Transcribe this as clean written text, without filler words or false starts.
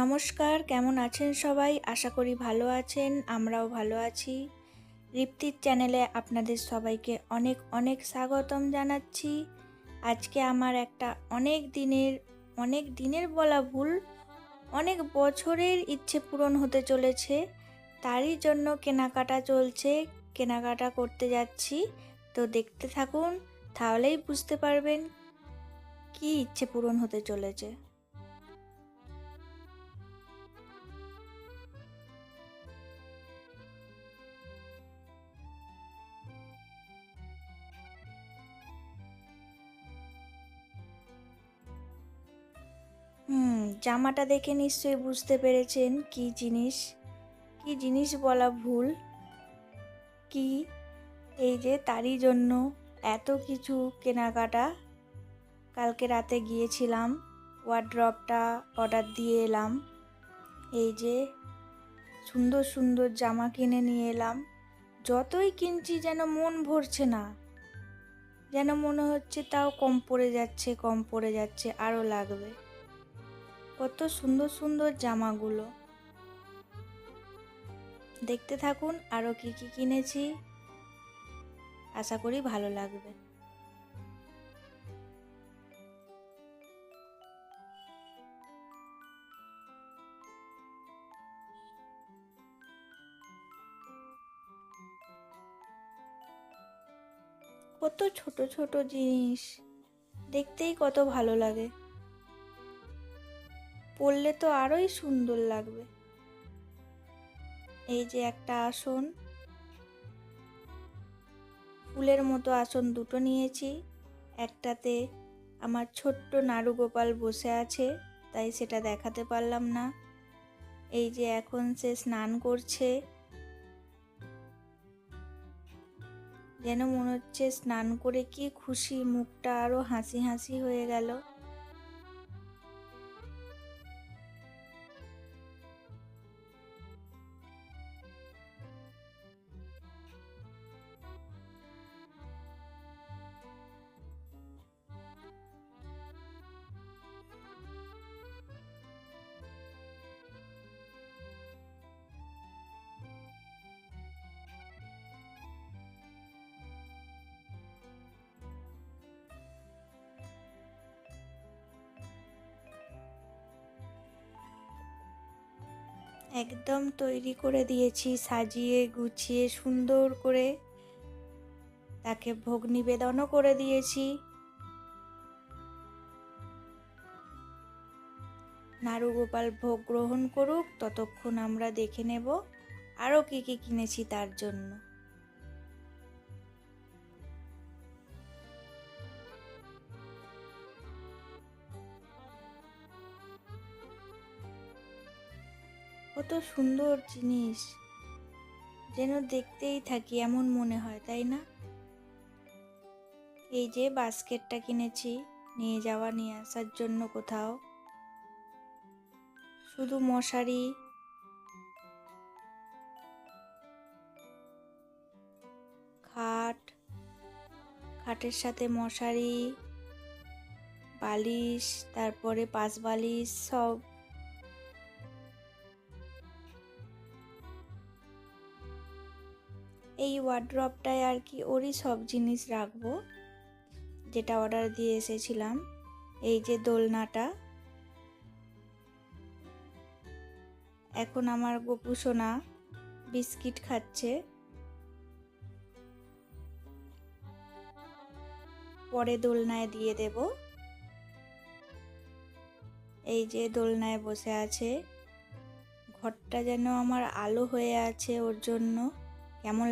নমস্কার, কেমন আছেন সবাই? আশা করি ভালো আছেন, আমরাও ভালো আছি। রিপ্তির চ্যানেলে আপনাদের সবাইকে অনেক অনেক স্বাগতম জানাচ্ছি। আজকে আমার একটা অনেক দিনের বলা ভুল, অনেক বছরের ইচ্ছে পূরণ হতে চলেছে। তারই জন্য কেনাকাটা চলছে, কেনাকাটা করতে যাচ্ছি। তো দেখতে থাকুন, তাহলেই বুঝতে পারবেন কী ইচ্ছে পূরণ হতে চলেছে। জামাটা দেখে নিশ্চয়ই বুঝতে পেরেছেন কি জিনিস বলা ভুল। কি এই যে তারই জন্য এত কিছু কেনাকাটা। কালকে রাতে গিয়েছিলাম, ওয়ারড্রপটা অর্ডার দিয়ে এলাম। এই যে সুন্দর সুন্দর জামা কিনে নিয়ে এলাম। যতই কিনছি যেন মন ভরছে না, যেন মনে হচ্ছে তাও কম পড়ে যাচ্ছে, আরও লাগবে। কত সুন্দর সুন্দর জামাগুলো, দেখতে থাকুন আরও কি কি কিনেছি, আশা করি ভালো লাগবে। কত ছোট ছোট জিনিস, দেখতেই কত ভালো লাগে, পরলে তো আরোই সুন্দর লাগবে। এই যে একটা আসন, ফুলের মতো আসন দুটো নিয়েছি। একটাতে আমার ছোট্ট নাড়ুগোপাল বসে আছে, তাই সেটা দেখাতে পারলাম না। এই যে এখন সে স্নান করছে, যেন মনে হচ্ছে স্নান করে কি খুশি, মুখটা আরো হাসি হাসি হয়ে গেল। একদম তৈরি করে দিয়েছি, সাজিয়ে গুছিয়ে সুন্দর করে তাকে ভোগ নিবেদনও করে দিয়েছি। নাড়ুগোপাল ভোগ গ্রহণ করুক, ততক্ষণ আমরা দেখে নেব আরও কি কি কিনেছি তার জন্য। কত সুন্দর জিনিস, যেন দেখতেই থাকি এমন মনে হয়, তাই না? এই যে বাস্কেটটা কিনেছি নিয়ে আসার জন্য কোথাও। শুধু মশারি, খাট, খাটের সাথে মশারি, বালিশ, তারপরে পাশ বালিশ সব। এই ওয়ার্ড্রপটায় আর কি ওরই সব জিনিস রাখবো, যেটা অর্ডার দিয়ে এসেছিলাম। এই যে দোলনাটা, এখন আমার গোপু সোনা বিস্কিট খাচ্ছে, পরে দোলনায় দিয়ে দেব। এই যে দোলনায় বসে আছে, ঘরটা যেন আমার আলো হয়ে আছে ওর জন্য, কেমন